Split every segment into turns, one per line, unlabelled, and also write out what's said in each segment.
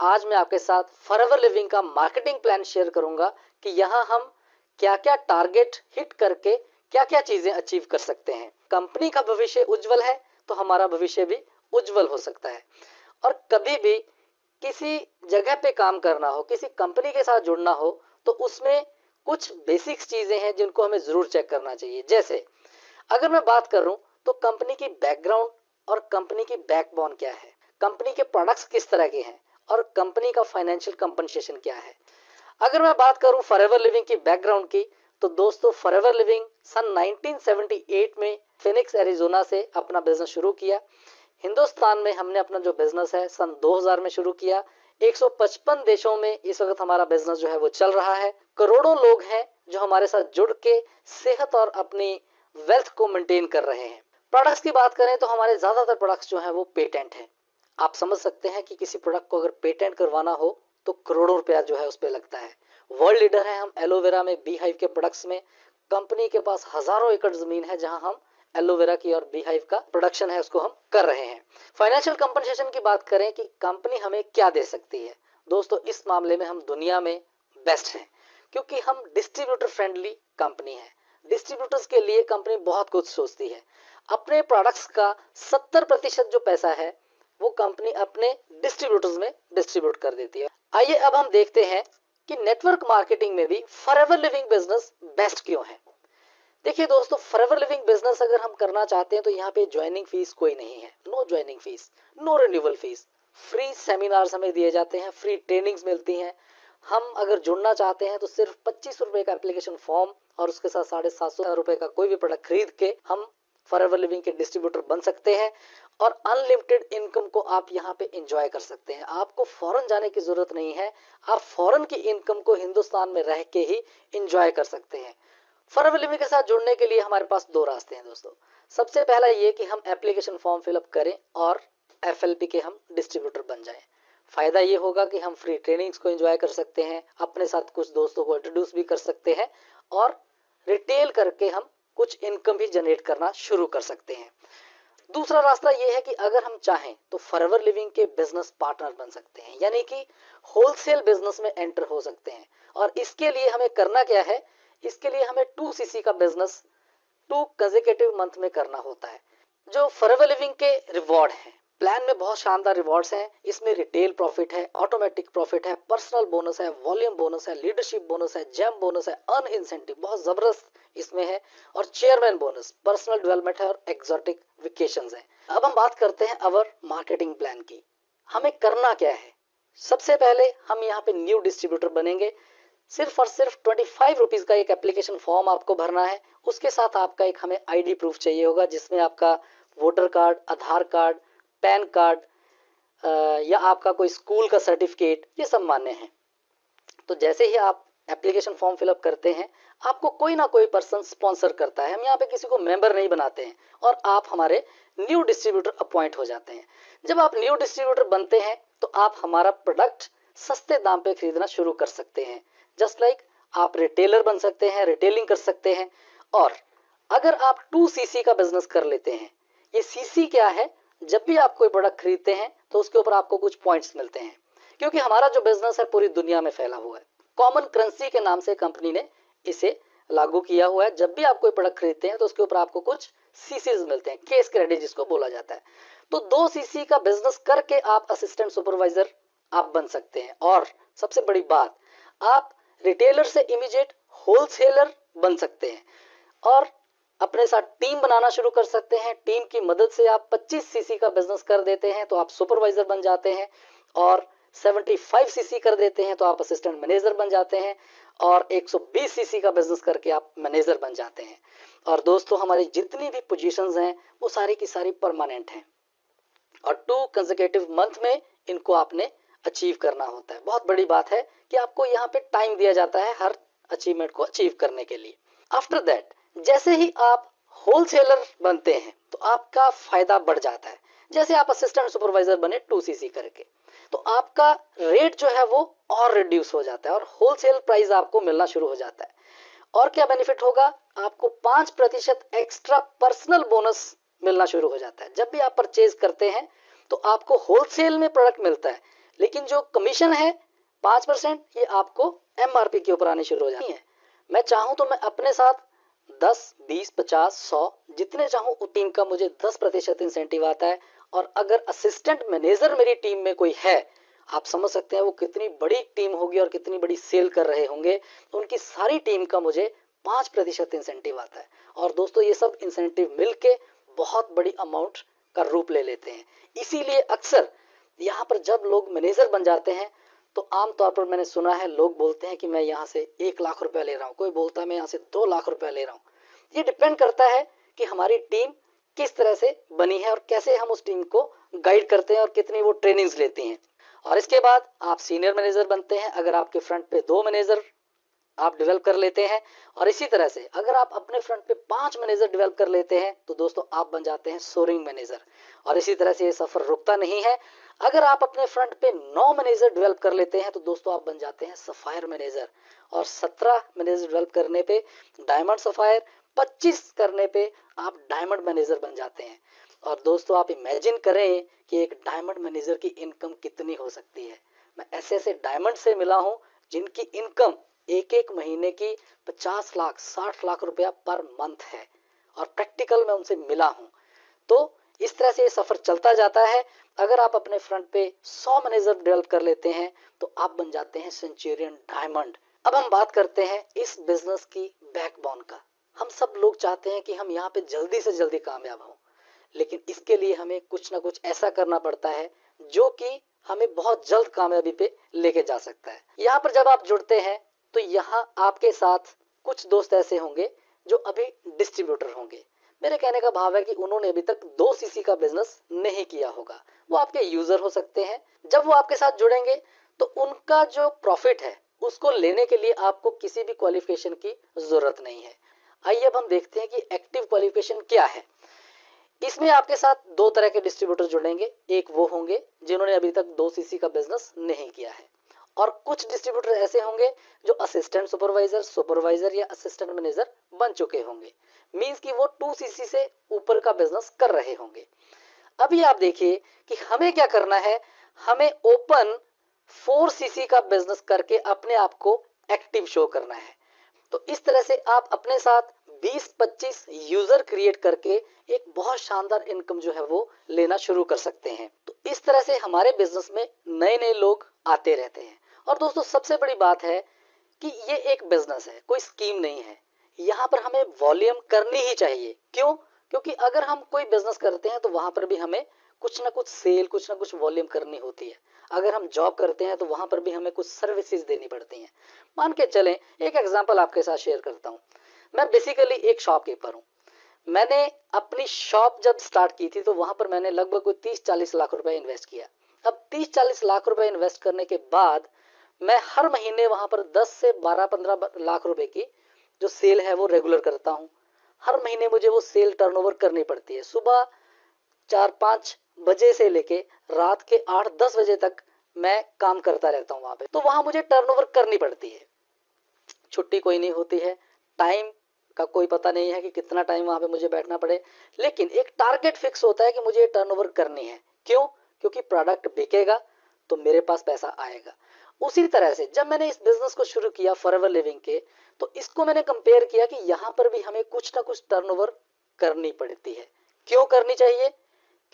आज मैं आपके साथ फॉरएवर लिविंग का मार्केटिंग प्लान शेयर करूंगा कि यहाँ हम क्या-क्या टारगेट हिट करके क्या-क्या चीजें अचीव कर सकते हैं। कंपनी का भविष्य उज्जवल है तो हमारा भविष्य भी उज्जवल हो सकता है। और कभी भी किसी जगह पे काम करना हो, किसी कंपनी के साथ जुड़ना हो, तो उसमें कुछ बेसिक्स चीजें हैं जिनको हमें जरूर चेक करना चाहिए। जैसे अगर मैं बात करूं तो कंपनी की बैकग्राउंड और कंपनी की बैकबोन क्या है, कंपनी के प्रोडक्ट्स किस तरह के हैं और कंपनी का फाइनेंशियल कंपनसेशन क्या है। अगर मैं बात करूं फॉरएवर लिविंग की बैकग्राउंड की, तो दोस्तों फॉरएवर लिविंग सन 1978 में फिनिक्स एरिजोना से अपना बिजनेस शुरू किया। हिंदुस्तान में हमने अपना जो बिजनेस है सन 2000 में शुरू किया। 155 देशों में इस वक्त हमारा बिजनेस जो है वो चल रहा है। करोड़ों लोग हैं जो हमारे साथ जुड़ के सेहत और अपनी वेल्थ को मेंटेन कर रहे हैं। प्रोडक्ट्स की बात करें तो हमारे ज्यादातर प्रोडक्ट्स जो हैं वो पेटेंट हैं। आप समझ सकते हैं कि किसी प्रोडक्ट को अगर पेटेंट करवाना हो तो करोड़ों रुपया जो है उस पर लगता है। वर्ल्ड लीडर है हम एलोवेरा में, बी हाइव के प्रोडक्ट्स में। कंपनी के पास हजारों एकड़ जमीन है जहां हम एलोवेरा की और बी हाइव का प्रोडक्शन है उसको हम कर रहे हैं। फाइनेंशियल कंपनसेशन की बात करें कि कंपनी हमें क्या दे सकती है, दोस्तों इस मामले में हम दुनिया में बेस्ट हैं, क्योंकि हम डिस्ट्रीब्यूटर फ्रेंडली कंपनी है। डिस्ट्रीब्यूटर्स के लिए कंपनी बहुत कुछ सोचती है। अपने प्रोडक्ट्स का 70% जो पैसा है वो कंपनी अपने डिस्ट्रीब्यूटर्स में डिस्ट्रीब्यूट कर देती है। आइए अब हम देखते हैं कि नेटवर्क मार्केटिंग में भी फॉरएवर लिविंग बिजनेस बेस्ट क्यों है। देखिए दोस्तों, फॉरएवर लिविंग बिजनेस अगर हम करना चाहते हैं तो यहाँ पे ज्वाइनिंग फीस कोई नहीं है। No joining fees, no renewal fees. Free seminars हमें दिए जाते हैं, फ्री ट्रेनिंग्स मिलती हैं। हम अगर जुड़ना चाहते हैं तो सिर्फ 25 रुपए का एप्लीकेशन फॉर्म और उसके साथ 750 रुपए का कोई भी प्रोडक्ट खरीद के हम फॉरएवर लिविंग के डिस्ट्रीब्यूटर बन सकते हैं और अनलिमिटेड इनकम को आप यहाँ पे एंजॉय कर सकते हैं। आपको फॉरेन जाने की जरूरत नहीं है, आप फॉरेन की इनकम को हिंदुस्तान में रह के ही एंजॉय कर सकते हैं। फॉरएवर लिविंग के साथ जुड़ने के लिए हमारे पास दो रास्ते हैं दोस्तों। सबसे पहला ये कि हम एप्लीकेशन फॉर्म फिलअप करें और एफएलपी के हम डिस्ट्रीब्यूटर बन जाएं। फायदा ये होगा कि हम फ्री ट्रेनिंग्स को एंजॉय कर सकते हैं, अपने साथ कुछ दोस्तों को इंट्रोड्यूस भी कर सकते हैं और रिटेल करके हम कुछ इनकम भी जनरेट करना शुरू कर सकते हैं। दूसरा रास्ता यह है कि अगर हम चाहें तो फॉरएवर लिविंग के बिजनेस पार्टनर बन सकते हैं, यानी कि होलसेल बिजनेस में एंटर हो सकते हैं। और इसके लिए हमें करना क्या है, इसके लिए हमें 2cc का बिजनेस 2 कंसेक्यूटिव मंथ में करना होता है। जो फॉरएवर लिविंग के रिवॉर्ड हैं, प्लान में बहुत शानदार रिवॉर्ड्स हैं। इसमें रिटेल प्रॉफिट है, ऑटोमेटिक प्रॉफिट है, पर्सनल बोनस है, वॉल्यूम बोनस है, लीडरशिप बोनस है, जेम बोनस है, अर्न इंसेंटिव बहुत जबरदस्त इसमें है, और चेयरमैन बोनस, पर्सनल डेवलपमेंट है और एक्सोटिक वेकेशंस है। अब हम बात करते हैं अवर मार्केटिंग प्लान की। हमें करना क्या है। सबसे पहले हम यहाँ पे न्यू डिस्ट्रीब्यूटर बनेंगे। सिर्फ और सिर्फ 25 रुपीज का एक एप्लीकेशन फॉर्म आपको भरना है। उसके साथ आपका एक हमें आईडी प्रूफ चाहिए होगा, जिसमें आपका वोटर कार्ड, आधार कार्ड, पैन कार्ड या आपका कोई स्कूल का सर्टिफिकेट, ये सब मान्य है। तो जैसे ही आप एप्लीकेशन फॉर्म फिलअप करते हैं, आपको कोई ना कोई पर्सन स्पॉन्सर करता है। हम यहाँ पे किसी को मेंबर नहीं बनाते हैं और आप हमारे न्यू डिस्ट्रीब्यूटर अपॉइंट हो जाते हैं। जब आप न्यू डिस्ट्रीब्यूटर बनते हैं तो आप हमारा प्रोडक्ट सस्ते दाम पे खरीदना शुरू कर सकते हैं। जस्ट लाइक आप रिटेलर बन सकते हैं, रिटेलिंग कर सकते हैं। और अगर आप 2cc का बिजनेस कर लेते हैं, ये सीसी क्या है, जब भी आप कोई प्रोडक्ट खरीदते हैं तो उसके ऊपर आपको कुछ पॉइंट्स मिलते हैं। क्योंकि हमारा जो बिजनेस है पूरी दुनिया में फैला हुआ है, कॉमन करेंसी के नाम से कंपनी ने इसे लागू किया हुआ है। जब भी आप कोई प्रोडक्ट खरीदते हैं तो उसके ऊपर आपको कुछ सीसीज मिलते हैं, केस क्रेडिट जिसको बोला जाता है। तो 2cc का बिजनेस करके आप असिस्टेंट सुपरवाइजर आप बन सकते हैं। और सबसे बड़ी बात, आप रिटेलर से इमीडिएट होलसेलर बन सकते हैं और अपने साथ टीम बनाना शुरू कर सकते हैं। टीम की मदद से आप 25cc का बिजनेस कर देते हैं तो आप सुपरवाइजर बन जाते हैं, और 75cc कर देते हैं तो आप असिस्टेंट मैनेजर बन जाते हैं, और 120cc का बिजनेस करके आप मैनेजर बन जाते हैं। और दोस्तों, हमारी जितनी भी पोजीशंस हैं वो सारी की सारी परमानेंट हैं और 2 कंसेक्यूटिव मंथ में इनको आपने अचीव करना होता है। बहुत बड़ी बात है कि आपको यहाँ पे टाइम दिया जाता है हर अचीवमेंट को अचीव करने के लिए। आफ्टर दैट, जैसे ही आप होलसेलर बनते हैं तो आपका फायदा बढ़ जाता है। जैसे आप असिस्टेंट सुपरवाइजर बने 2cc करके, तो आपका रेट जो है वो और रिड्यूस हो जाता है और होलसेल प्राइस आपको मिलना शुरू हो जाता है। और क्या बेनिफिट होगा, आपको 5% एक्स्ट्रा पर्सनल बोनस मिलना शुरू हो जाता है। जब भी आप परचेज करते हैं तो आपको होलसेल में प्रोडक्ट मिलता है, लेकिन जो कमीशन है 5%, ये आपको MRP के ऊपर आनी शुरू हो जाती है। मैं चाहूं तो मैं अपने साथ 10, 20, 50, 100 जितने चाहूं उस टीम का मुझे 10% इंसेंटिव आता है। और अगर असिस्टेंट मैनेजर मेरी टीम में कोई है, आप समझ सकते हैं वो कितनी बड़ी टीम होगी और कितनी बड़ी सेल कर रहे होंगे, तो उनकी सारी टीम का मुझे 5% इंसेंटिव आता है। और दोस्तों ये सब इंसेंटिव मिलके बहुत बड़ी अमाउंट का रूप ले लेते हैं। इसीलिए अक्सर यहाँ पर जब लोग मैनेजर बन जाते हैं तो आमतौर पर मैंने सुना है लोग बोलते हैं कि मैं यहाँ से 1 लाख रुपया ले रहा हूँ, कोई बोलता है मैं यहाँ से 2 लाख रुपया ले रहा हूँ। ये डिपेंड करता है कि हमारी टीम किस तरह से बनी है और कैसे हम उस टीम को गाइड करते हैं और कितनी वो ट्रेनिंग्स लेती हैं। और इसके बाद आप सीनियर मैनेजर बनते हैं अगर आपके फ्रंट पे 2 मैनेजर आप डेवलप कर लेते हैं। और इसी तरह से अगर आप अपने फ्रंट पे 5 मैनेजर डेवलप कर लेते हैं तो दोस्तों आप बन जाते हैं सोरिंग मैनेजर। और इसी तरह से ये सफर रुकता नहीं है। अगर आप अपने फ्रंट पे 9 मैनेजर डेवलप कर लेते हैं तो दोस्तों आप बन जाते हैं सफायर मैनेजर। और 17 मैनेजर डेवलप करने पे डायमंड सफायर, 25 करने पे आप डायमंड मैनेजर बन जाते हैं। और दोस्तों आप इमेजिन करें कि एक डायमंड मैनेजर की इनकम कितनी हो सकती है। मैं ऐसे ऐसे डायमंड से मिला हूं जिनकी इनकम एक एक महीने की 50 लाख 60 लाख रुपया पर मंथ है और प्रैक्टिकल में उनसे मिला हूं। तो इस तरह से ये सफर चलता जाता है। अगर आप अपने फ्रंट पे 100 मैनेजर डेवलप कर लेते हैं तो आप बन जाते हैं सेंचुरियन डायमंड। अब हम बात करते हैं इस बिजनेस की बैकबोन का। हम सब लोग चाहते हैं कि हम यहाँ पे जल्दी से जल्दी कामयाब हों, लेकिन इसके लिए हमें कुछ ना कुछ ऐसा करना पड़ता है जो कि हमें बहुत जल्द कामयाबी पे लेके जा सकता है। यहाँ पर जब आप जुड़ते हैं तो यहाँ आपके साथ कुछ दोस्त ऐसे होंगे जो अभी डिस्ट्रीब्यूटर होंगे। मेरे कहने का भाव है कि उन्होंने अभी तक 2 सीसी का बिजनेस नहीं किया होगा। वो आपके यूजर हो सकते हैं। जब वो आपके साथ जुड़ेंगे तो उनका जो प्रॉफिट है उसको लेने के लिए आपको किसी भी क्वालिफिकेशन की जरूरत नहीं है। आइए अब हम देखते हैं कि एक्टिव क्वालिफिकेशन क्या है। इसमें आपके साथ 2 तरह के डिस्ट्रीब्यूटर जुड़ेंगे। एक वो होंगे जिन्होंने अभी तक 2 सीसी का बिजनेस नहीं किया है, और कुछ डिस्ट्रीब्यूटर ऐसे होंगे जो असिस्टेंट सुपरवाइजर, सुपरवाइजर या असिस्टेंट मैनेजर बन चुके होंगे। मींस कि वो 2 सीसी से ऊपर का बिजनेस कर रहे होंगे। अभी आप देखिए कि हमें क्या करना है। हमें ओपन 4 सीसी का बिजनेस करके अपने आप को एक्टिव शो करना है। तो इस तरह से आप अपने साथ 20-25 यूजर क्रिएट करके एक बहुत शानदार इनकम जो है वो लेना शुरू कर सकते हैं। तो इस तरह से हमारे बिजनेस में नए नए लोग आते रहते हैं। और दोस्तों सबसे बड़ी बात है कि ये एक बिजनेस है, कोई स्कीम नहीं है। यहाँ पर हमें वॉल्यूम करनी ही चाहिए। क्यों? क्योंकि अगर हम कोई बिजनेस करते हैं तो वहां पर भी हमें कुछ ना कुछ सेल, कुछ ना कुछ वॉल्यूम करनी होती है। अगर हम जॉब करते हैं तो वहां पर भी हमें कुछ सर्विसेज देनी पड़ती हैं। मान के चलें, एक एग्जांपल आपके साथ शेयर करता हूँ। मैं बेसिकली एक शॉपकीपर हूँ। मैंने अपनी शॉप जब स्टार्ट की थी तो वहां पर मैंने लगभग कोई 30-40 लाख रुपए इन्वेस्ट किया। अब 30-40 लाख रुपए इन्वेस्ट करने के बाद मैं हर महीने वहां पर 10 से 12-15 लाख रुपए की जो सेल है वो रेगुलर करता हूँ। हर महीने मुझे वो सेल टर्नओवर करनी पड़ती है। सुबह 4-5 बजे से लेके रात के 8-10 बजे तक मैं काम करता रहता हूँ वहां पे। तो वहां मुझे टर्नओवर करनी पड़ती है। छुट्टी कोई नहीं होती है, टाइम का कोई पता नहीं है कि कितना टाइम वहां पे मुझे बैठना पड़े, लेकिन एक टारगेट फिक्स होता है कि मुझे टर्नओवर करनी है। क्यों? क्योंकि प्रोडक्ट बिकेगा तो मेरे पास पैसा आएगा। उसी तरह से जब मैंने इस बिजनेस को शुरू किया फॉरएवर लिविंग के, तो इसको मैंने कंपेयर किया कि यहाँ पर भी हमें कुछ ना कुछ टर्नओवर करनी पड़ती है। क्यों करनी चाहिए?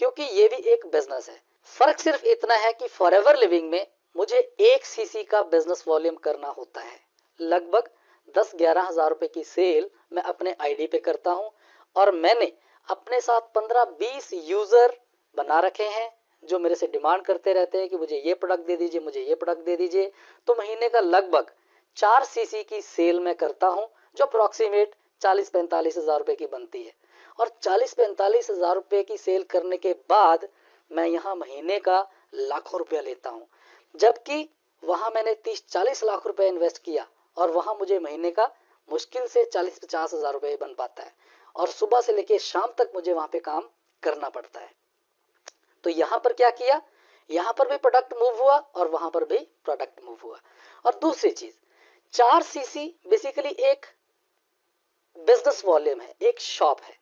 क्योंकि ये भी एक बिजनेस है। फर्क सिर्फ इतना है कि फॉरएवर लिविंग में मुझे 1 सीसी का बिजनेस वॉल्यूम करना होता है। लगभग 10-11 हजार रुपए की सेल मैं अपने आईडी पे करता हूं, और मैंने अपने साथ 15-20 यूजर बना रखे हैं जो मेरे से डिमांड करते रहते हैं कि मुझे ये प्रोडक्ट दे दीजिए, मुझे ये प्रोडक्ट दे दीजिए। तो महीने का लगभग 4 सीसी की सेल मैं करता हूं, जो अप्रोक्सीमेट 40-45 हजार रुपए की बनती है। और 40-45 हजार रुपए की सेल करने के बाद मैं यहाँ महीने का लाखों रुपया लेता हूँ, जबकि वहां मैंने 30-40 लाख रुपए इन्वेस्ट किया और वहां मुझे महीने का मुश्किल से 40-50 हजार रुपए बन पाता है। और सुबह से लेके शाम तक मुझे वहां पे काम करना पड़ता है। तो यहाँ पर क्या किया, यहाँ पर भी प्रोडक्ट मूव हुआ और वहां पर भी प्रोडक्ट मूव हुआ। और दूसरी चीज, 4 सीसी बेसिकली एक बिजनेस वॉल्यूम है, एक शॉप है।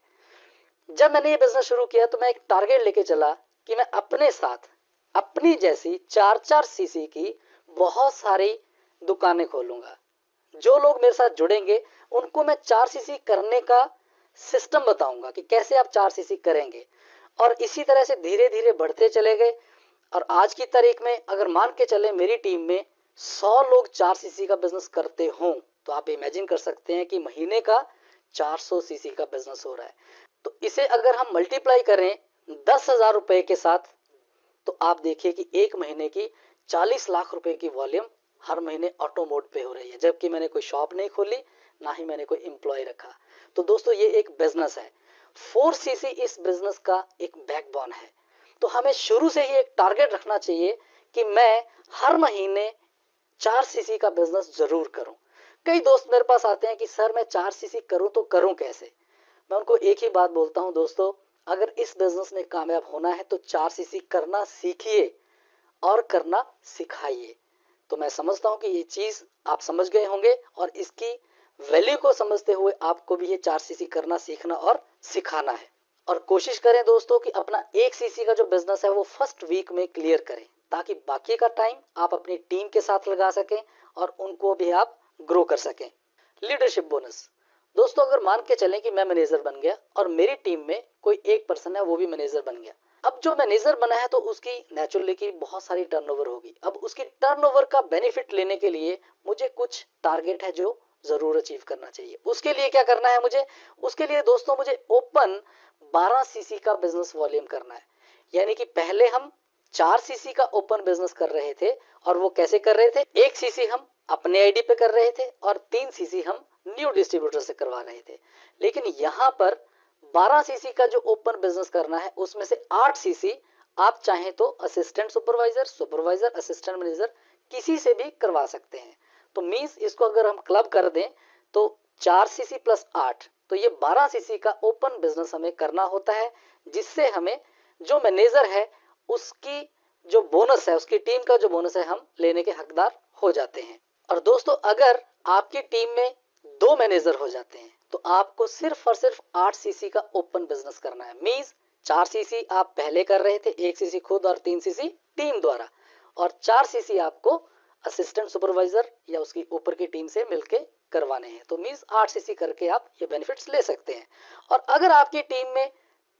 जब मैंने ये बिजनेस शुरू किया तो मैं एक टारगेट लेके चला कि मैं अपने साथ अपनी जैसी 4-4 सीसी की बहुत सारी दुकानें खोलूंगा। जो लोग मेरे साथ जुड़ेंगे उनको मैं 4 सीसी करने का सिस्टम बताऊंगा कि कैसे आप 4 सीसी करेंगे। और इसी तरह से धीरे धीरे बढ़ते चले गए और आज की तारीख में अगर मान के चले मेरी टीम में 100 लोग 4 सीसी का बिजनेस करते हों तो आप इमेजिन कर सकते हैं कि महीने का 400 सीसी का बिजनेस हो रहा है। तो इसे अगर हम मल्टीप्लाई करें 10,000 रुपए के साथ तो आप देखिए कि एक महीने की 40 लाख रुपए की वॉल्यूम हर महीने ऑटो मोड पे हो रही है, जबकि मैंने कोई शॉप नहीं खोली, ना ही मैंने कोई एम्प्लॉय रखा। तो दोस्तों ये एक बिजनेस है। 4 सीसी इस बिजनेस का एक बैकबोन है। तो हमें शुरू से ही एक टारगेट रखना चाहिए कि मैं हर महीने 4 सीसी का बिजनेस जरूर करूं। कई दोस्त मेरे पास आते हैं कि सर मैं 4 सीसी करूं तो करूं कैसे। मैं उनको एक ही बात बोलता हूं, दोस्तों अगर इस बिजनेस में कामयाब होना है तो 4 सीसी करना सीखिए और करना सिखाइए। तो मैं समझता हूं कि ये चीज आप समझ गए होंगे और इसकी वैल्यू को समझते हुए आपको भी ये 4 सीसी करना सीखना और सिखाना है। और कोशिश करें दोस्तों कि अपना 1 सीसी का जो बिजनेस है वो फर्स्ट वीक में क्लियर करें, ताकि बाकी का टाइम आप अपनी टीम के साथ लगा सकें और उनको भी आप ग्रो कर सकें। Leadership bonus. दोस्तों अगर मान के चलें कि मैं मैनेजर बन गया और मेरी टीम में कोई एक पर्सन है वो भी मैनेजर बन गया। अब जो मैनेजर बना है तो उसकी नेचुरली की बहुत सारी टर्नओवर होगी। अब उसकी टर्नओवर का बेनिफिट लेने के लिए मुझे कुछ टारगेट है जो जरूर अचीव करना चाहिए। उसके लिए क्या करना है मुझे? उसके लिए दोस्तों मुझे ओपन 12 सीसी का बिजनेस वॉल्यूम करना है। यानी कि पहले हम 4 सीसी का ओपन बिजनेस कर रहे थे और वो कैसे कर रहे थे? 1 सीसी हम अपने आईडी पे कर रहे थे और 3 सीसी हम न्यू डिस्ट्रीब्यूटर से करवा रहे थे। लेकिन यहाँ पर 12 सीसी का जो ओपन बिजनेस करना है उसमें से 8 सीसी आप चाहें तो assistant supervisor, supervisor, assistant manager किसी से भी करवा सकते हैं। तो मींस इसको अगर हम क्लब कर दें तो 4 सीसी प्लस 8 तो ये 12 सीसी का ओपन बिजनेस हमें करना होता है, जिससे हमें जो मैनेजर है उसकी जो बोनस है, उसकी टीम का जो बोनस है हम लेने के हकदार हो जाते हैं। और दोस्तों अगर आपकी टीम में 2 मैनेजर हो जाते हैं तो आपको सिर्फ और सिर्फ 8 सीसी का ओपन बिजनेस करना है। मींस 4 सीसी आप पहले कर रहे थे, 1 सीसी खुद और 3 सीसी टीम द्वारा, और 4 सीसी आपको असिस्टेंट सुपरवाइजर या उसकी ऊपर की टीम से मिलके करवाने हैं। तो मींस 8 सीसी करके आप ये बेनिफिट्स ले सकते हैं। और अगर आपकी टीम में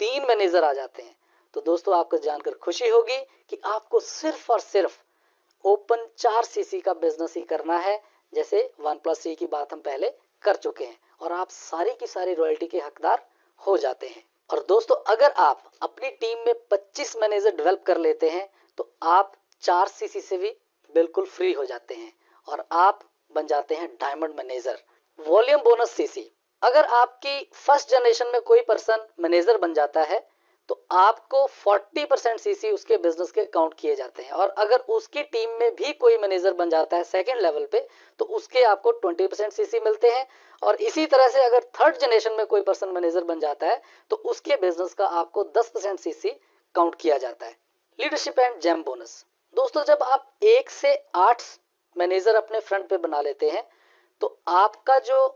3 मैनेजर आ जाते हैं तो दोस्तों आपको जानकर खुशी होगी कि आपको सिर्फ और सिर्फ ओपन 4 सीसी का बिजनेस ही करना है, जैसे 1+3 की बात हम पहले कर चुके हैं, और आप सारी की सारी रॉयल्टी के हकदार हो जाते हैं। और दोस्तों अगर आप अपनी टीम में 25 मैनेजर डेवलप कर लेते हैं तो आप 4 सीसी से भी बिल्कुल फ्री हो जाते हैं और आप बन जाते हैं diamond manager. Volume bonus CC. अगर आपकी फर्स्ट जनरेशन में कोई पर्सन मैनेजर बन जाता है तो आपको 40% सीसी उसके बिजनेस के काउंट किए जाते हैं, और अगर उसकी टीम में भी कोई मैनेजर बन जाता है सेकंड लेवल पे तो उसके आपको 20% सीसी मिलते हैं। और इसी तरह से अगर थर्ड जनरेशन में कोई पर्सन मैनेजर बन जाता है तो उसके बिजनेस का आपको 10% सीसी काउंट किया जाता है। Leadership and gem bonus. दोस्तों जब आप 1 से 8 मैनेजर अपने फ्रंट पे बना लेते हैं तो आपका जो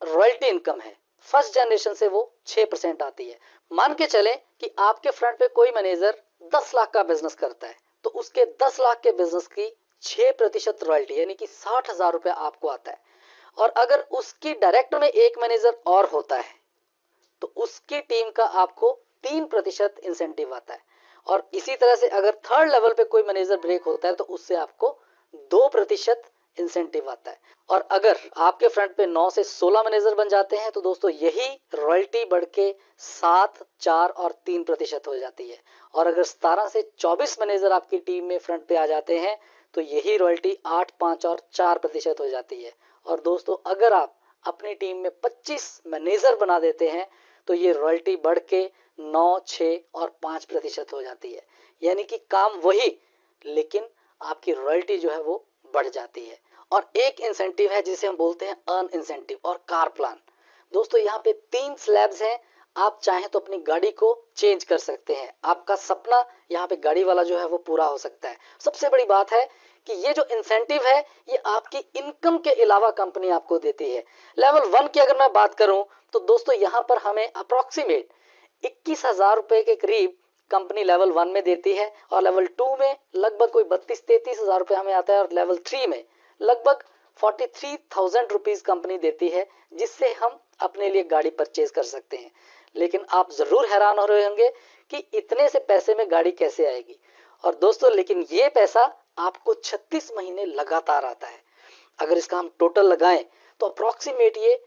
रॉयल्टी इनकम है फर्स्ट जनरेशन से वो 6% आती है। मान के चलें कि आपके फ्रंट पे कोई मैनेजर 10 लाख का बिजनेस करता है तो उसके 10 लाख के बिजनेस की 6% रॉयल्टी यानी कि 60,000 रुपया आपको आता है। और अगर उसकी डायरेक्ट में एक मैनेजर और होता है तो उसकी टीम का आपको 3% इंसेंटिव आता है। और इसी तरह से अगर थर्ड लेवल पे कोई मैनेजर ब्रेक होता है तो उससे आपको 2% इंसेंटिव आता है। और अगर आपके फ्रंट पे 9 से 16 मैनेजर बन जाते हैं तो दोस्तों यही रॉयल्टी बढ़ के 7, 4 और 3% हो जाती है। और अगर 17 से 24 मैनेजर आपकी टीम में फ्रंट पे आ जाते हैं तो यही रॉयल्टी 8, 5 और 4% हो जाती है। और दोस्तों अगर आप अपनी टीम में 25 मैनेजर बना देते हैं तो ये रॉयल्टी बढ़ के 9, 6 और 5% हो जाती है। यानी कि काम वही, लेकिन आपकी रॉयल्टी जो है वो बढ़ जाती है। और एक इंसेंटिव है जिसे हम बोलते हैं अर्न इंसेंटिव और कार प्लान। दोस्तों यहाँ पे 3 स्लैब्स हैं, आप चाहें तो अपनी गाड़ी को चेंज कर सकते हैं। आपका सपना यहाँ पे गाड़ी वाला जो है वो पूरा हो सकता है। सबसे बड़ी बात है कि ये जो इंसेंटिव है ये आपकी इनकम के अलावा कंपनी आपको देती है। लेवल 1 की अगर मैं बात करूं तो दोस्तों यहाँ पर हमें अप्रोक्सीमेट 21,000 रुपए के करीब कंपनी लेवल 1 में देती है और लेवल 2 में लगभग कोई 32-33 हज़ार रुपये हमें आता है और लेवल 3 में लगभग 43,000 रुपीज कंपनी देती है, जिससे हम अपने लिए गाड़ी परचेज कर सकते हैं। लेकिन आप जरूर हैरान हो रहे होंगे कि इतने से पैसे में गाड़ी कैसे आएगी। और दोस्तों लेकिन ये पैसा आपको 36 महीने लगातार आता है। अगर इसका हम टोटल लगाएं तो अप्रोक्सीमेट ये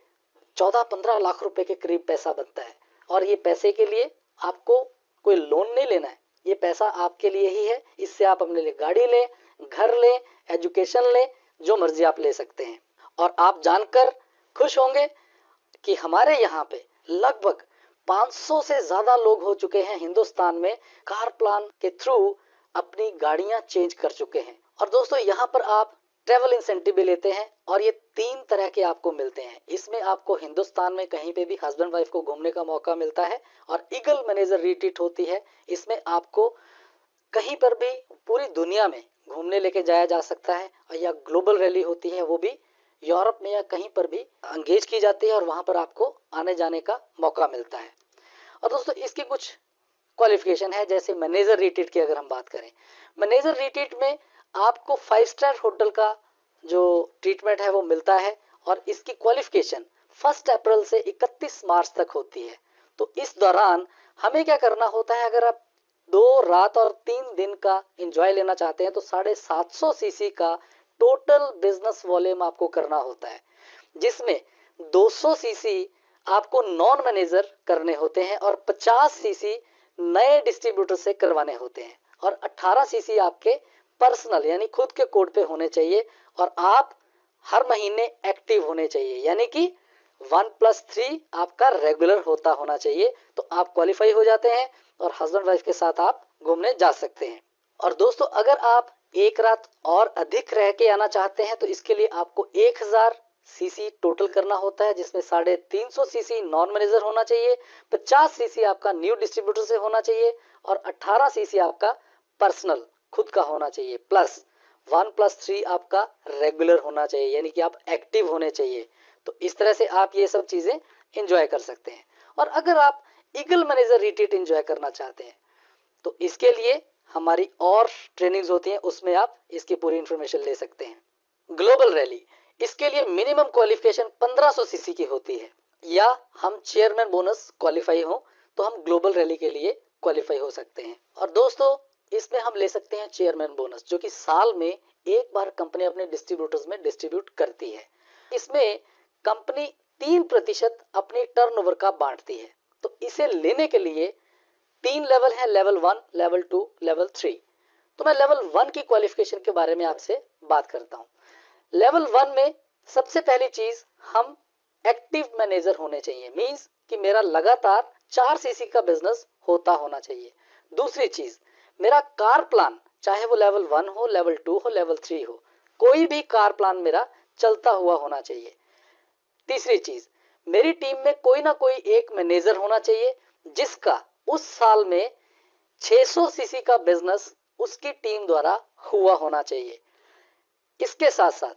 14-15 लाख रुपए के करीब पैसा बनता है। और ये पैसे के लिए आपको कोई लोन नहीं लेना है, ये पैसा आपके लिए ही है। इससे आप अपने लिए गाड़ी लें, घर लें, एजुकेशन लें, जो मर्जी आप ले सकते हैं। और आप जानकर खुश होंगे कि हमारे यहाँ पे लगभग 500 से ज्यादा लोग हो चुके हैं हिंदुस्तान में कार प्लान के थ्रू अपनी गाड़ियां चेंज कर चुके हैं। और दोस्तों यहाँ पर आप ट्रेवल इंसेंटिव भी लेते हैं और ये 3 तरह के आपको मिलते हैं। इसमें आपको हिंदुस्तान में कहीं पे भी हस्बैंड वाइफ को घूमने का मौका मिलता है और ईगल मैनेजर रिट्रीट होती है। इसमें आपको कहीं पर भी पूरी दुनिया में घूमने लेके जाया जा सकता है। और या ग्लोबल रैली होती है, वो भी यूरोप में या कहीं पर भी एंगेज की जाती है और वहां पर आपको आने जाने का मौका मिलता है। और दोस्तों इसकी कुछ क्वालिफिकेशन है, जैसे मैनेजर रिट्रीट की अगर हम बात करें, मैनेजर रिट्रीट में आपको 5 स्टार होटल का जो ट्रीटमेंट है वो मिलता है और इसकी क्वालिफिकेशन 1 अप्रैल से 31 मार्च तक होती है। तो इस दौरान हमें क्या करना होता है, अगर आप 2 रात और 3 दिन का एंजॉय लेना चाहते हैं तो 750 सीसी का टोटल बिजनेस वॉल्यूम आपको करना होता है, जिसमें 200 सीसी आपको नॉन मैनेजर करने होते हैं और 50 सीसी नए डिस्ट्रीब्यूटर से करवाने होते हैं और 18 सीसी आपके पर्सनल यानी खुद के कोड पे होने चाहिए। और आप हर महीने एक्टिव होने चाहिए, यानी कि 1+3 आपका रेगुलर होता होना चाहिए। तो आप क्वालिफाई हो जाते हैं और हस्बैंड वाइफ के साथ आप घूमने जा सकते हैं। और दोस्तों अगर आप एक रात और अधिक रह के आना चाहते हैं तो इसके लिए आपको 1000 सीसी टोटल करना होता है, जिसमें 350 सीसी नॉन मैनेजर होना चाहिए, 50 सीसी आपका न्यू डिस्ट्रीब्यूटर से होना चाहिए और 18 सीसी आपका पर्सनल खुद का होना चाहिए, प्लस 1+3 आपका रेगुलर होना चाहिए, यानी कि आप एक्टिव होने चाहिए। तो इस तरह से आप ये सब चीजें एंजॉय कर सकते हैं। और अगर आप ईगल मैनेजर रिट्रीट एंजॉय करना चाहते हैं तो इसके लिए हमारी और ट्रेनिंग्स होती हैं, उसमें आप इसकी पूरी इंफॉर्मेशन ले सकते हैं। ग्लोबल रैली, इसके लिए मिनिमम क्वालिफिकेशन 1500 सीसी की होती है, या हम चेयरमैन बोनस क्वालिफाई हो तो हम ग्लोबल रैली के लिए क्वालिफाई हो सकते हैं। और दोस्तों इसमें हम ले सकते हैं चेयरमैन बोनस, जो कि साल में एक बार कंपनी अपने डिस्ट्रीब्यूटर्स में डिस्ट्रीब्यूट करती है। इसमें कंपनी 3% अपनी टर्नओवर का बांटती है। तो इसे लेने के लिए 3 लेवल है, लेवल 1, लेवल 2, लेवल 3। तो मैं लेवल 1 की क्वालिफिकेशन के बारे में आपसे बात करता हूँ। लेवल 1 में सबसे पहली चीज हम एक्टिव मैनेजर होने चाहिए, मींस कि मेरा लगातार 4 सीसी का बिजनेस होता होना चाहिए। दूसरी चीज, मेरा कार प्लान चाहे वो लेवल 1 हो, लेवल 2 हो, लेवल 3 हो, कोई भी कार प्लान मेरा चलता हुआ होना चाहिए। तीसरी चीज, मेरी टीम में कोई ना कोई एक मैनेजर होना चाहिए जिसका उस साल में 600 सीसी का बिजनेस उसकी टीम द्वारा हुआ होना चाहिए। इसके साथ साथ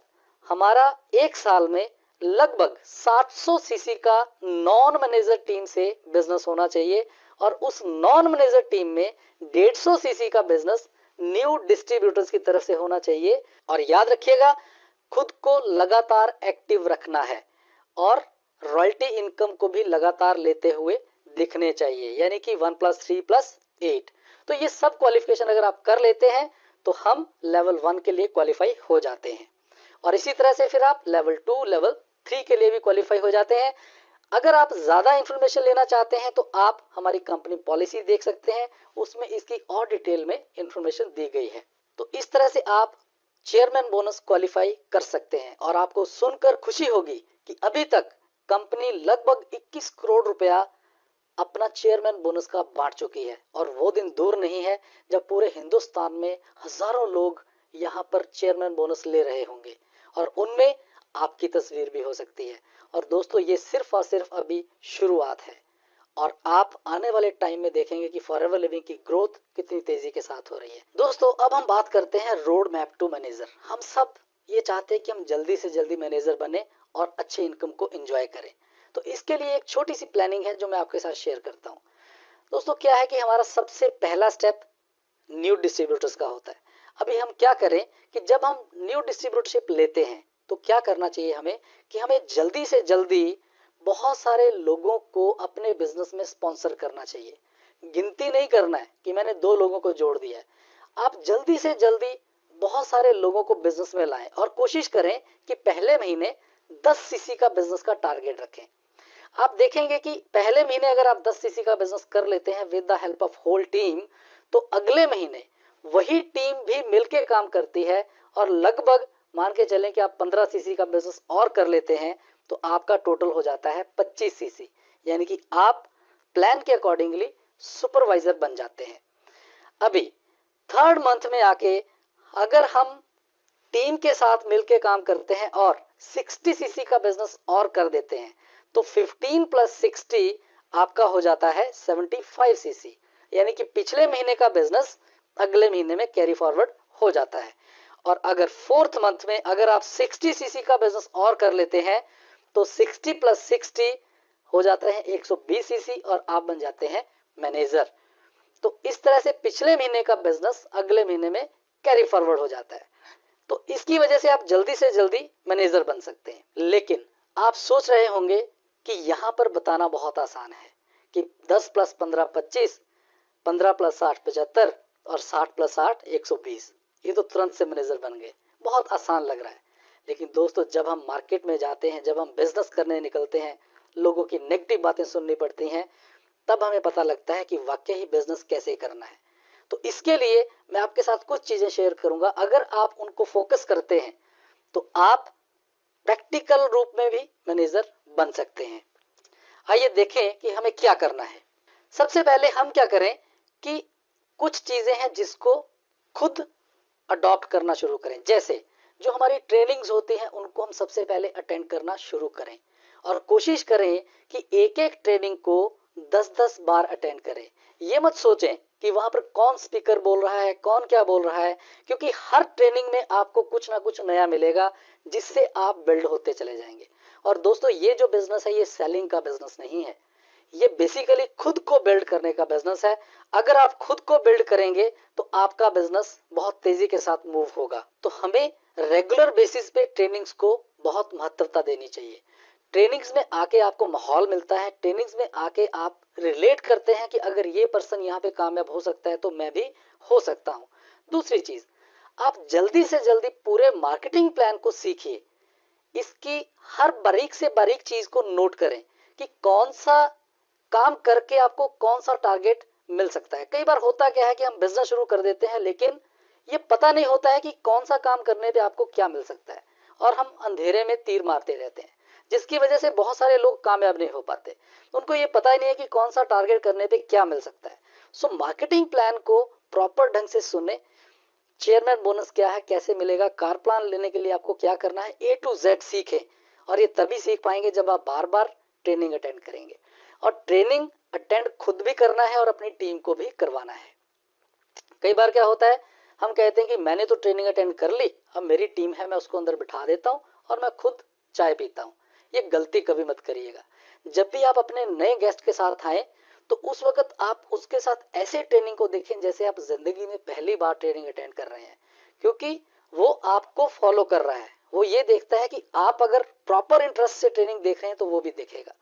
हमारा एक साल में लगभग 700 सीसी का नॉन मैनेजर टीम से बिजनेस होना चाहिए और उस नॉन मैनेजर टीम में 150 सीसी का बिजनेस न्यू डिस्ट्रीब्यूटर्स की तरफ से होना चाहिए। और याद रखिएगा, खुद को लगातार एक्टिव रखना है और रॉयल्टी इनकम को भी लगातार लेते हुए दिखने चाहिए, यानी कि 1+3+8। तो ये सब क्वालिफिकेशन अगर आप कर लेते हैं तो हम लेवल 1 के लिए क्वालिफाई हो जाते हैं। और इसी तरह से फिर आप लेवल 2, लेवल 3 के लिए भी क्वालिफाई हो जाते हैं। अगर आप ज्यादा इंफॉर्मेशन लेना चाहते हैं तो आप हमारी कंपनी पॉलिसी देख सकते हैं, उसमें इसकी और डिटेल में इंफॉर्मेशन दी गई है। तो इस तरह से आप चेयरमैन बोनस क्वालिफाई कर सकते हैं। और आपको सुनकर खुशी होगी कि अभी तक कंपनी लगभग 21 करोड़ रुपया अपना चेयरमैन बोनस का बांट चुकी है और वो दिन दूर नहीं है जब पूरे हिंदुस्तान में हजारों लोग यहाँ पर चेयरमैन बोनस ले रहे होंगे और उनमें आपकी तस्वीर भी हो सकती है। और दोस्तों ये सिर्फ और सिर्फ अभी शुरुआत है और आप आने वाले टाइम में देखेंगे कि फॉरएवर लिविंग की ग्रोथ कितनी तेजी के साथ हो रही है। दोस्तों अब हम बात करते हैं रोड मैप टू मैनेजर। हम सब ये चाहते हैं कि हम जल्दी से जल्दी मैनेजर बने और अच्छे इनकम को एंजॉय करें। तो इसके लिए एक छोटी सी प्लानिंग है जो मैं आपके साथ शेयर करता हूँ। दोस्तों क्या है कि हमारा सबसे पहला स्टेप न्यू डिस्ट्रीब्यूटर्स का होता है। अभी हम क्या करें कि जब हम न्यू डिस्ट्रीब्यूटरशिप लेते हैं तो क्या करना चाहिए हमें कि हमें जल्दी से जल्दी बहुत सारे लोगों को अपने बिजनेस में स्पॉन्सर करना चाहिए। गिनती नहीं करना है कि मैंने 2 लोगों को जोड़ दिया है। आप जल्दी से जल्दी बहुत सारे लोगों को बिजनेस में लाएं और कोशिश करें कि पहले महीने 10 सीसी का बिजनेस का टारगेट रखें। आप देखेंगे कि पहले महीने अगर आप 10 सीसी का बिजनेस कर लेते हैं with the help of whole team, तो अगले महीने वही टीम भी मिलके काम करती है और लगभग मान के चलें कि आप 15 सीसी का बिजनेस और कर लेते हैं तो आपका टोटल हो जाता है 25 सीसी, यानी कि आप प्लान के अकॉर्डिंगली सुपरवाइजर बन जाते हैं। अभी थर्ड मंथ में आके अगर हम टीम के साथ मिलके काम करते हैं और 60 सीसी का बिजनेस और कर देते हैं तो 15 प्लस 60 आपका हो जाता है 75 सीसी, यानी कि पिछले महीने का बिजनेस अगले महीने में कैरी फॉरवर्ड हो जाता है। और अगर फोर्थ मंथ में अगर आप 60 सीसी का बिजनेस और कर लेते हैं तो 60 प्लस 60 हो जाता है 120 सीसी और आप बन जाते हैं मैनेजर। तो इस तरह से पिछले महीने का बिजनेस अगले महीने में कैरी फॉरवर्ड हो जाता है। तो इसकी वजह से आप जल्दी से जल्दी मैनेजर बन सकते हैं। लेकिन आप सोच रहे होंगे कि यहां पर बताना बहुत आसान है कि 10 प्लस 15 25, 15 प्लस 60 75 और 60 प्लस 8 120, ये तो तुरंत से मैनेजर बन गए, बहुत आसान लग रहा है। लेकिन दोस्तों जब हम मार्केट में जाते हैं, जब हम बिजनेस करने निकलते हैं, लोगों की नेगेटिव बातें सुननी पड़ती हैं, तब हमें पता लगता है कि वाकई ही बिजनेस कैसे करना है। तो इसके लिए मैं आपके साथ कुछ चीजें शेयर करूंगा। अगर आप उनको फोकस करते हैं तो आप प्रैक्टिकल रूप में भी मैनेजर बन सकते हैं। आइए देखें कि हमें क्या करना है। सबसे पहले हम क्या करें कि कुछ चीजें हैं जिसको खुद अडॉप्ट करना शुरू करें। जैसे जो हमारी ट्रेनिंग्स होती हैं उनको हम सबसे पहले अटेंड करना शुरू करें और कोशिश करें कि एक एक ट्रेनिंग को 10-10 बार अटेंड करें। ये मत सोचें कि वहां पर कौन स्पीकर बोल रहा है, कौन क्या बोल रहा है, क्योंकि हर ट्रेनिंग में आपको कुछ ना कुछ नया मिलेगा जिससे आप बिल्ड होते चले जाएंगे। और दोस्तों ये जो बिजनेस है ये सेलिंग का बिजनेस नहीं है, ये बेसिकली खुद को बिल्ड करने का बिजनेस है। अगर आप खुद को बिल्ड करेंगे तो आपका बिजनेस बहुत तेजी के साथ मूव होगा। तो हमें रेगुलर बेसिस पे ट्रेनिंग्स को बहुत महत्वता देनी चाहिए। ट्रेनिंग्स में आके आपको माहौल मिलता है, ट्रेनिंग्स में आके आप रिलेट करते हैं कि अगर ये पर्सन यहाँ पे कामयाब हो सकता है तो मैं भी हो सकता हूँ। दूसरी चीज, आप जल्दी से जल्दी पूरे मार्केटिंग प्लान को सीखिए। इसकी हर बारीक से बारीक चीज को नोट करें कि कौन सा काम करके आपको कौन सा टारगेट मिल सकता है। कई बार होता क्या है कि हम बिजनेस शुरू कर देते हैं लेकिन ये पता नहीं होता है कि कौन सा काम करने पे आपको क्या मिल सकता है और हम अंधेरे में तीर मारते रहते हैं, जिसकी वजह से बहुत सारे लोग कामयाब नहीं हो पाते। उनको ये पता ही नहीं है कि कौन सा टारगेट करने पे क्या मिल सकता है। सो मार्केटिंग प्लान को प्रॉपर ढंग से सुने। चेयरमैन बोनस क्या है, कैसे मिलेगा, कार प्लान लेने के लिए आपको क्या करना है, A to Z सीखें। और ये तभी सीख पाएंगे जब आप बार बार ट्रेनिंग अटेंड करेंगे। और ट्रेनिंग अटेंड खुद भी करना है और अपनी टीम को भी करवाना है। कई बार क्या होता है, हम कहते हैं कि मैंने तो ट्रेनिंग अटेंड कर ली, अब मेरी टीम है मैं उसको अंदर बिठा देता हूँ और मैं खुद चाय पीता हूँ। ये गलती कभी मत करिएगा। जब भी आप अपने नए गेस्ट के साथ आए तो उस वक्त आप उसके साथ ऐसे ट्रेनिंग को देखें जैसे आप जिंदगी में पहली बार ट्रेनिंग अटेंड कर रहे हैं, क्योंकि वो आपको फॉलो कर रहा है। वो ये देखता है कि आप अगर प्रॉपर इंटरेस्ट से ट्रेनिंग देख रहे हैं तो वो भी देखेगा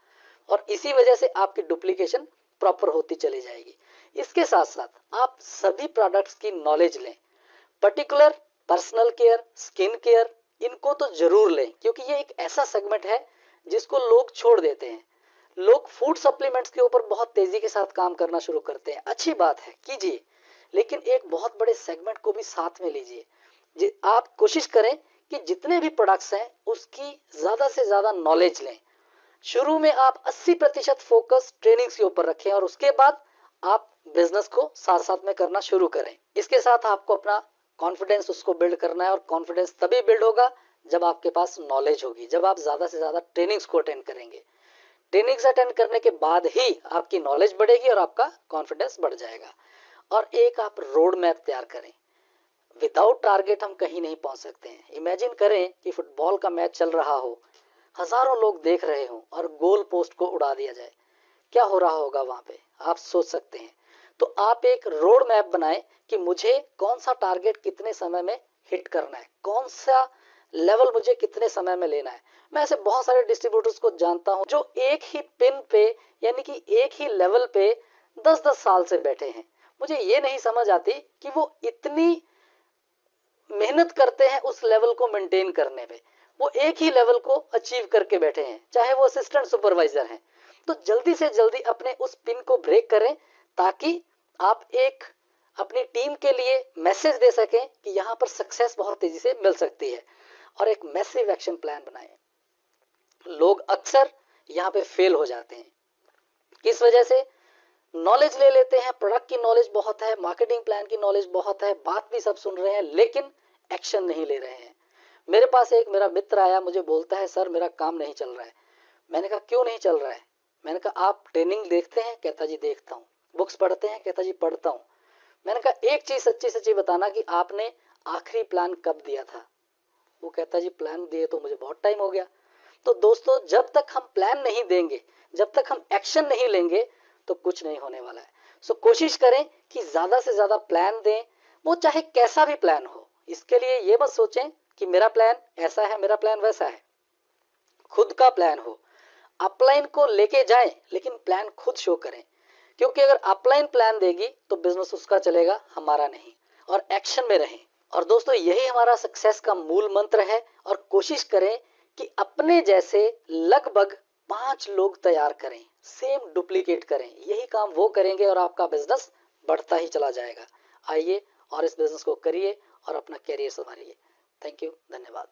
और इसी वजह से आपकी डुप्लीकेशन प्रॉपर होती चली जाएगी। इसके साथ साथ आप सभी प्रोडक्ट्स की नॉलेज लें। Particular personal care, skin care, इनको तो जरूर लें क्योंकि ये एक ऐसा सेगमेंट है जिसको लोग छोड़ देते हैं। लोग फूड सप्लीमेंट्स के ऊपर बहुत तेजी के साथ काम करना शुरू करते हैं, अच्छी बात है कीजिए, लेकिन एक बहुत बड़े सेगमेंट को भी साथ में लीजिए। आप कोशिश करें कि जितने भी प्रोडक्ट्स हैं उसकी ज्यादा से ज्यादा नॉलेज लें। शुरू में आप 80% फोकस ट्रेनिंग्स के ऊपर रखें और उसके बाद आप बिजनेस को साथ साथ में करना शुरू करें। इसके साथ आपको अपना कॉन्फिडेंस उसको बिल्ड करना है और कॉन्फिडेंस तभी बिल्ड होगा जब आपके पास नॉलेज होगी, जब आप ज्यादा से ज्यादा ट्रेनिंग्स को अटेंड करेंगे। ट्रेनिंग्स अटेंड करने के बाद ही आपकी नॉलेज बढ़ेगी और आपका कॉन्फिडेंस बढ़ जाएगा। और एक आप रोड मैप तैयार करें। विदाउट टारगेट हम कहीं नहीं पहुंच सकते हैं। इमेजिन करें कि फुटबॉल का मैच चल रहा हो, हजारों लोग देख रहे हो और गोल पोस्ट को उड़ा दिया जाए, क्या हो रहा होगा वहां पे। आप सोच सकते हैं। तो आप एक रोड मैप बनाएं कि मुझे कौन सा टारगेट कितने समय में हिट करना है, कौन सा लेवल मुझे कितने समय में लेना है। मैं ऐसे बहुत सारे डिस्ट्रीब्यूटर्स को जानता हूं जो एक ही पिन पे यानी कि एक ही लेवल पे 10-10 साल से बैठे हैं। मुझे ये नहीं समझ आती कि वो इतनी मेहनत करते हैं उस लेवल को मेंटेन करने में। वो एक ही लेवल को अचीव करके बैठे हैं, चाहे वो असिस्टेंट सुपरवाइजर हैं। तो जल्दी से जल्दी अपने उस पिन को ब्रेक करें ताकि आप एक अपनी टीम के लिए मैसेज दे सकें कि यहाँ पर सक्सेस बहुत तेजी से मिल सकती है। और एक मैसिव एक्शन प्लान बनाएं। लोग अक्सर यहाँ पे फेल हो जाते हैं, किस वजह से? नॉलेज ले लेते हैं, प्रोडक्ट की नॉलेज बहुत है, मार्केटिंग प्लान की नॉलेज बहुत है, बात भी सब सुन रहे हैं, लेकिन एक्शन नहीं ले रहे हैं। मेरे पास एक मेरा मित्र आया, मुझे बोलता है सर मेरा काम नहीं चल रहा है। मैंने कहा क्यों नहीं चल रहा है? मैंने कहा आप ट्रेनिंग देखते हैं? कहता जी देखता हूँ। बुक्स पढ़ते हैं? कहता जी पढ़ता हूँ। मैंने कहा एक चीज सच्ची सच्ची बताना कि आपने आखिरी प्लान कब दिया था? वो कहता जी प्लान दिए तो मुझे बहुत टाइम हो गया। तो दोस्तों जब तक हम प्लान नहीं देंगे, जब तक हम एक्शन नहीं लेंगे, तो कुछ नहीं होने वाला है। सो कोशिश करें कि ज्यादा से ज्यादा प्लान दें, वो चाहे कैसा भी प्लान हो। इसके लिए ये मत सोचें कि मेरा प्लान ऐसा है, मेरा प्लान वैसा है। खुद का प्लान हो, अपलाइन को लेके जाएं, लेकिन प्लान खुद शो करें। क्योंकि अगर अपलाइन प्लान देगी तो बिजनेस उसका चलेगा, हमारा नहीं। और एक्शन में रहें। और दोस्तों यही हमारा सक्सेस का मूल मंत्र है। और कोशिश करें कि अपने जैसे लगभग 5 लोग तैयार करें, सेम डुप्लीकेट करें। यही काम वो करेंगे और आपका बिजनेस बढ़ता ही चला जाएगा। आइए और इस बिजनेस को करिए और अपना कैरियर संभालिए। थैंक यू, धन्यवाद।